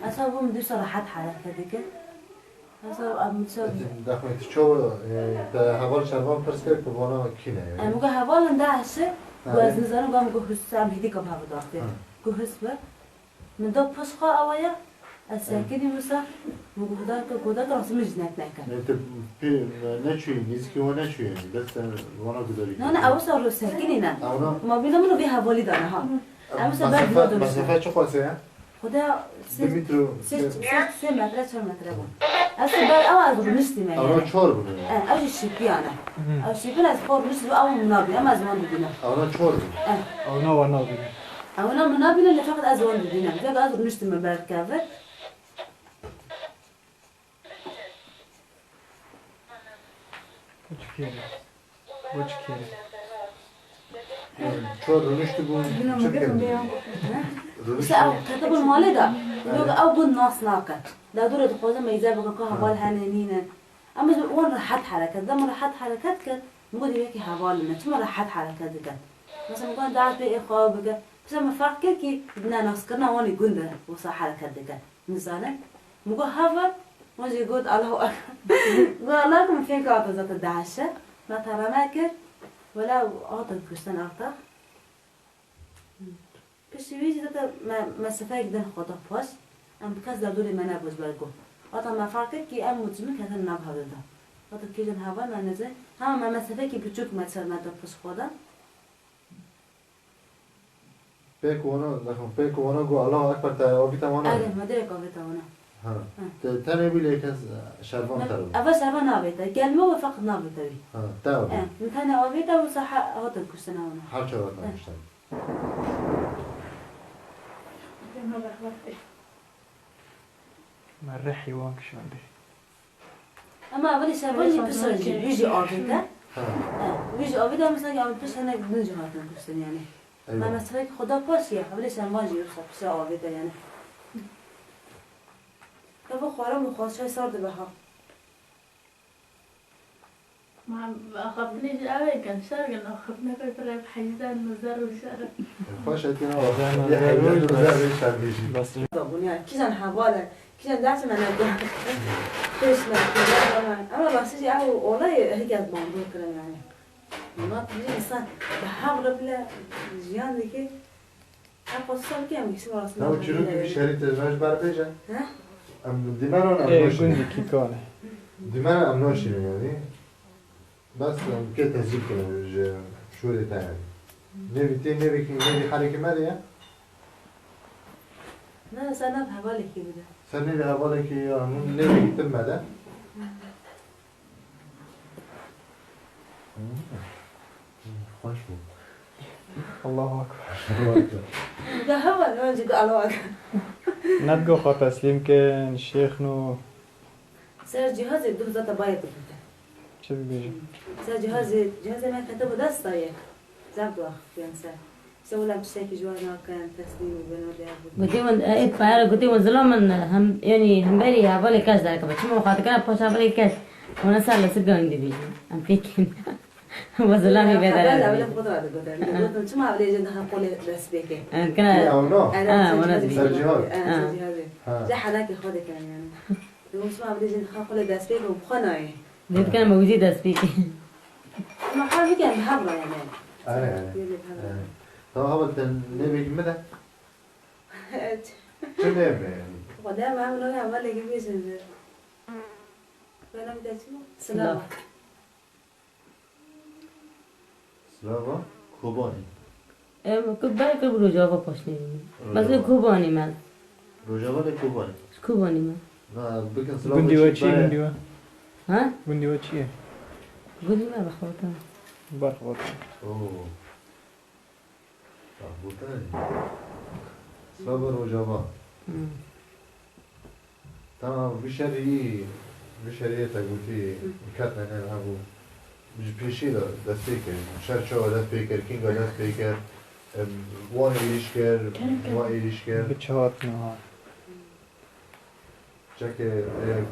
أصابهم دي صراحات حركة ديك أصاب أم تصاب دخمت شو ده هوال شربان پرس کرد که وانا کینه أنا مقول هوال ندعسه وزن زانو قام قول حسام هدي كم هذا ضعفه قول حسبه من دو بسخة أويا الساكني مسا مقول هذا راس مجنات ناكل انت بي نشوي نيزكي ونشوي يعني بس وانا قدري أنا أوصل الساكني نا اونا ما بينا منو بيها والي دانا ها أوصل بعد ما دون مسافة چه قاسه خدا دمترو سه متر 4 متر بود اصلا بعد اول رو نشتی من اونا 4 بود اوش شیپی انا اوش شیپی از فور نشتی و اول منابی اما از وان ببینم اونا 4 بود اونا وانا بینه اونا منابی نه فقط از وان ببینم دیگه از رو نشتی من برد کافه بوچ کیره 4 رو نشتی بود چه کنی؟ بس او كتب المالي ده يقول او قد ناس ناقة لا دورة تقوزا ما يزابق كوها بال هنانين اما وين راحت حركات ده راحت حركات كان مقول يبيكي هبالنا ثم راحت حركات كان مثلا مقول دعت بي اخوة بقى بس ما فرق كي بدنا نسكرنا واني قلنا وصا حركات كان مثلا مقول هافر وجي يقول الله اكبر قول الله كم فين كاطا ذات الدعشة ما ترى ماكر ولا عطل كشتن ارتاح بس ویژه داده مسافه گذر خدا پاس ام کس در دوری من نبود برگو آتا ما فرقه کی ام مطمئن کردن نبوده دا آتا کیجن هوا من نزه هم ما مسافه کی بچوک مثلا مد پاس خدا پیک وانا دخم پیک وانا گو الله اکبر تا آبیتا وانا آره مدیر کاویتا وانا ها تنه بیلی کس شربان تر بود اول شربان نابیتا گلمه و فقط نابیتا بی ها تا بود متنه آبیتا و صح آتا کشتن وانا هر چه وقت نمیشتن مره حیوان کشانده اما اولی شربان یه پسرجی ویژی آبیتا ها ویژی آبیتا مثلا که آبیتا پس هنگ نجا هاتن کشتن یعنی ما مسافه خدا پاسیه اولی شربان جیو پس آبیتا یعنی تو خوارم مخواست سارده بها ما أخبنيش أوي كان شارقن أخبنا كل طلع بحيزان مزار وشارق خوش اتینا یه حیوان رو زر بیش تبلیشی بس دابونیا کیشان حواله کیشان دست من نگاه پیش من اما راستش او اولای هیچ از باندور کردن یعنی ما تیجی انسان به حول بلا جیان دیگه اقصال که هم کسی راست نه چرا که بیشتری تجربهش بر بیجن ها ام دیمن آن ای امناشی گوندی کی کانه دیمن امناشی یعنی بس که تزریق کنم شوری تایید نوی حرکت مریه نه سنب حواله کی بوده سر نوی حواله که همون نوی تم مده خوش بود الله اکبر ده حوال من جد علاقه ندگو خواه تسلیم کن شیخ نو سر جهاز دو ذات باید بوده چه بیجم سر جهاز ما كتبه دستا یک زبط وقت ينسى سووا لها بشكل جوانا كان تسليم وبنور لها قلت من ايه فعلا قلت من ظلم هم يعني هم بري هبالي كاش ذاك بس ما خاطر كان باش هبالي كاش وانا صار له سجن عندي بيجي ام فيكين وظلامي لا بدل ولا قدرة قلت شو ما عملي جدها قولي بس بيكي كان او نو وانا سر جهاز جا حداك خودي كان يعني شو ما عملي جدها قولي بس بيكي وبخناي قلت كان موجود اسبيكي ما حاول كان بحبله يعني آره تو هوا نوی مده چه نوی یعنی قدام عملوا لها ولا يجيبش فانا بدي شنو سلام سلاوا کوبانی كبار كل روجا پاشنی بس کوبانی من روجاوا کوبانی کوبانی من نه بکن سلاوا گوندی و چی گوندی و ها گوندی و چیه گوندی ما بخوردم برخورد اوه بوتانی سلاوا روجاوا تمام بشری تگوتی کات نه ابو پیشی دست پیکر شرچه دست پیکر کینگ دست پیکر وان ایش کرد وان ایش کرد به چهات نهار چکه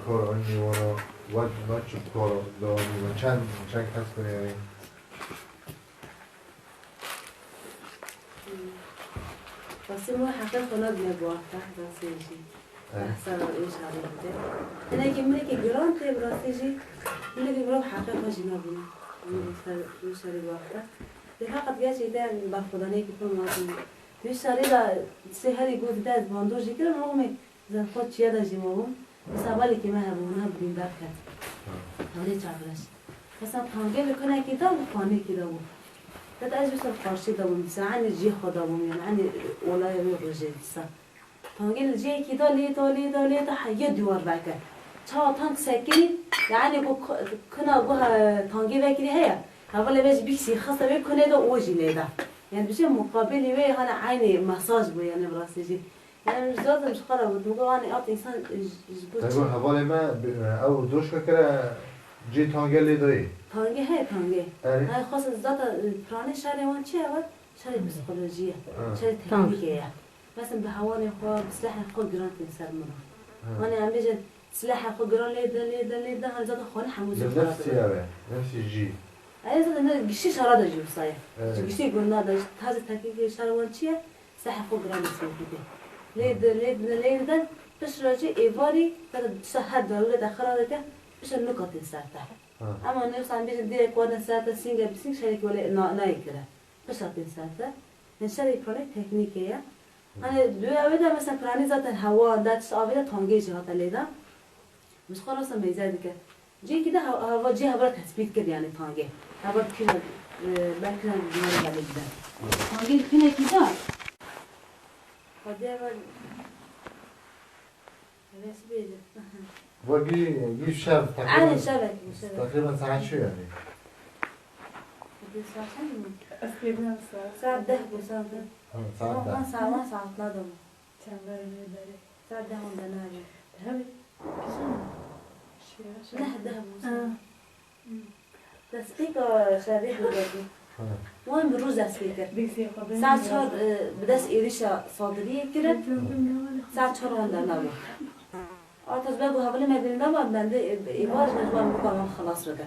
کار آنی وانا وقت نچوب کار دانی و چند کس کنی یعنی بس مو حقا خلاص نبوافه بس يجي أحسن إيش عليه ده أنا كملي كجران تي براسيجي أنا كجران حقا خشي نبونا أنا بشري بوافه ده فقط جالس ده بفضاني كفر ماضي بشري ده سهري بود ده باندور جي كده مهم زين خد شيء ده جيمهم بس أولي كمان هبونا بدين بركة هولي تعبرش بس أبغى بکنه كده وخانه كده و ده از بس فارسی دارم مثلا عن الجي خدامم يعني عن ولا يوم رجال سا تانگی الجي كده ليه تا حيا دوار بکه تا تانگ سکنی يعني بو كنا بوها تانگی بکری هيا هولا بيج بيكسي خاصة بيكونه ده اوجي ليدا يعني بشي مقابل وي هنا عيني مساج بو يعني براسيجي يعني مش لازم مش خرب بقول انا اعطي انسان تقول حوالی ما او دوش كره جي تانگل لي داي تانگی هی تانگی آره. های خاص ذات پرانی شهر وان چیه ود شهر پسیکولوژیه شهر تانگ. تکنیکیه مثلا به هوای خود سلاح خود گران تنسر منو وانا عم بيجي سلاح خود گران لیده هر ذات خانه حموزه نفسي اوه نفسي جي ای ذات نه گشتی شراده جو سایه گشتی گرنا داشت تازه تکنیک شهر وان چیه سلاح خود گران اسمه لیده بس راجع ایواری تا هر دلوله دخلاله که بس نکات سرته اما نفس عم بيجي ديرك وانا ساعة سينجا بسينج شريك ولا ناي كده بس عطين ساعة نشري براني تكنيكية أنا دوي أبدا مثلا براني ذات الهواء دات أبدا تانجيج هذا ليدا مش خلاص ما يزادك جي كده هوا جي هوا تثبيت كده يعني تانجي هوا كده بكرة دمار بعد كده تانجي فينا كده هذا بس بيجي وجي شاب عادي شبك تقريبا ساعة شو يعني أسكيبنا ساعة ده وساعة ده ساعة ده ساعة لا دم ساعة ده هم دناجي هبي نه ده وساعة تسبيك شبيه بجدي مهم بروز تسبيك ساعة شهر بدأس إيريشة صادرية كده ساعة شهر هم دناجي تسبيك وهبلي ما بين ده بعد إيواج نجوا مقام خلاص رجع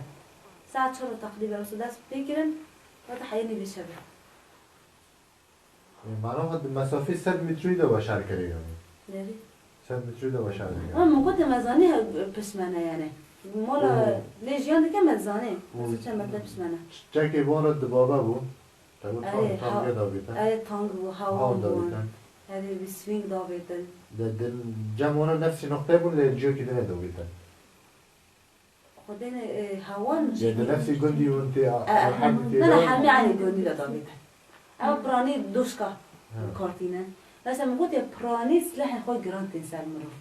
ساعة شهر تقريبا بس ده سبيكرن وتحيني بالشبه معناها مسافة 100 متری ده باشر کردی یعنی نری 100 متری ده باشر دیگه من موقع مزانه پسمانه يعني مولا ليجيان دیگه مزانه چه مطلب پسمانه جاکی وان رو دبابه بود تقول آره، تام داویدن ای تانگ و هوا هاون بون داویدن ای بسوینگ داویدن ده جمعونه نفسی نقطه بود لیجیو که ده داویدن خودین هوان يعني نفسي قندي وانت نه همه علی گندی داویدن اما برانی دوشکا کارتینه مثلا موقع برانی سلاح خود گرانت انسان مرو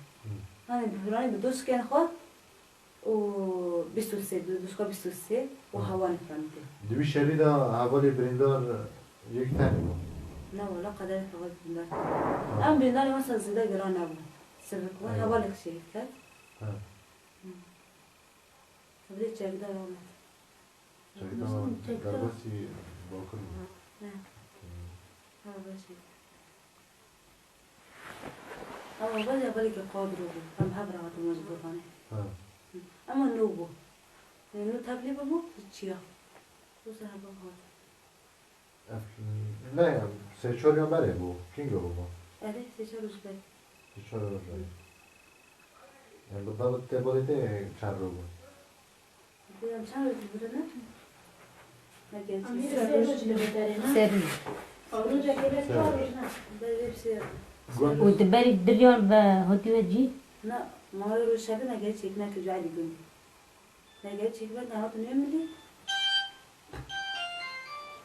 من برانی دوشکن خود و 23 دوشکا 23 و هوان فرانتی دوی شريدة حوالی بریندار یک تنی بود نه ولا قدر فقط بندار ام بندار مثلا زیاده گران نبود سبک و حوالک شرکت بدي چک دار آمد شريدة دربسی باکر بود نه ها باشی اما بعد اولی که قادر بود هم هبر آمد مجبورانه اما نو بود نو تبلیغ بود چیا تو سر با خود نه سه چهار یا بره بود کینگو بود اره سه چهار روز بعد سه چهار روز بره یعنی بالضبط تبلیغ چند رو بود دیدم چند روز بوده نه نگه سري بسی وتباري دريون بهوتي وجي نه ما رو شب نگه چیک نه که جایی گویی نگه چیک بعد نه تو نمیدی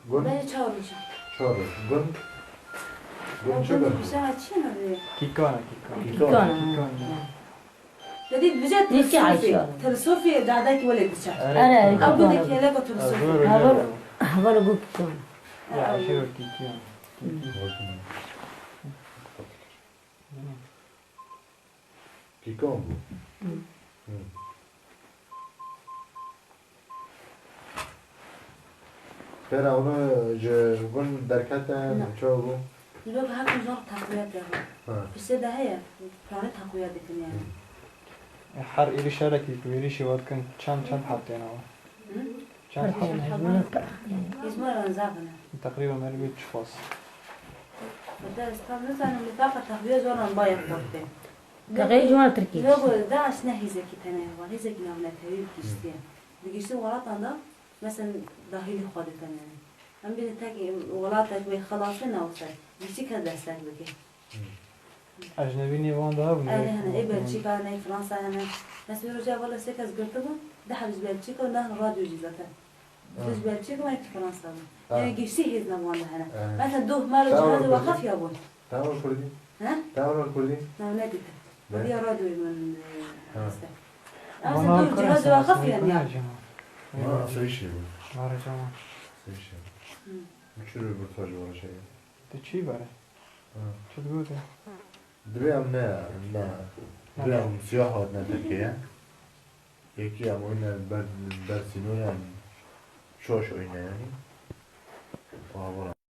گون بعد چهار روز چهار روز گون گون چه گون بیشتر چی نداره كيكونا كيكونا جدید بجد نيجي تلسوفي عشان. تلسوفي دعدك ولا بتشا أنا أو بدك كيكونا يلاقوا تلسوفي هبل أقول كيكونا يا عشيرو كيكونا کیکام بود خیره اونا گون درکتن چه بود لو بهاك نظام تقويات ده بس ده هي بلان تقويات دي يعني حر إلي شاركي كبيريشي وكان كان حاطين هو كان حاطين اسمه رنزابنا تقريبا ما لقيت شخص فدرس كان مثلا نفاق التخبيز وانا بايع طبتين تغير جوان تركي لو داعش نهيزك تناه وهيزك نعمل تهويل كيستين بيجيشتي غلط عندها مثلا ظاهري خالد تناه هم بيتاكي غلطك بيخلصنا وصل بيجي كذا ساك بكي أجنبي نيوان ده أنا هنا إيه بلجيكا أنا إيه فرنسا أنا بس بيرجع والله سكز قلتهم ده حبش بلجيكا وده راديو جيزته بس بلجيكا ما يكفي فرنسا يعني جيشتي هزنا وانا هنا مثلا دوه ماله جهاز وقف يا أبوي تعمل الكردي؟ ها؟ تعمل الكردي؟ لا نادي هي راديو من فرنسا وانا مثلا دوه جهاز وقف يعني ما سوي شيء بقول مارا جمع سوي شيء بتشيل البرتقال ولا شيء تشي بره شو تقول ده دبيهم نا دبيهم سياحة ودنا تركيا يكي عمونا برسينو يعني شوش وينا يعني وهو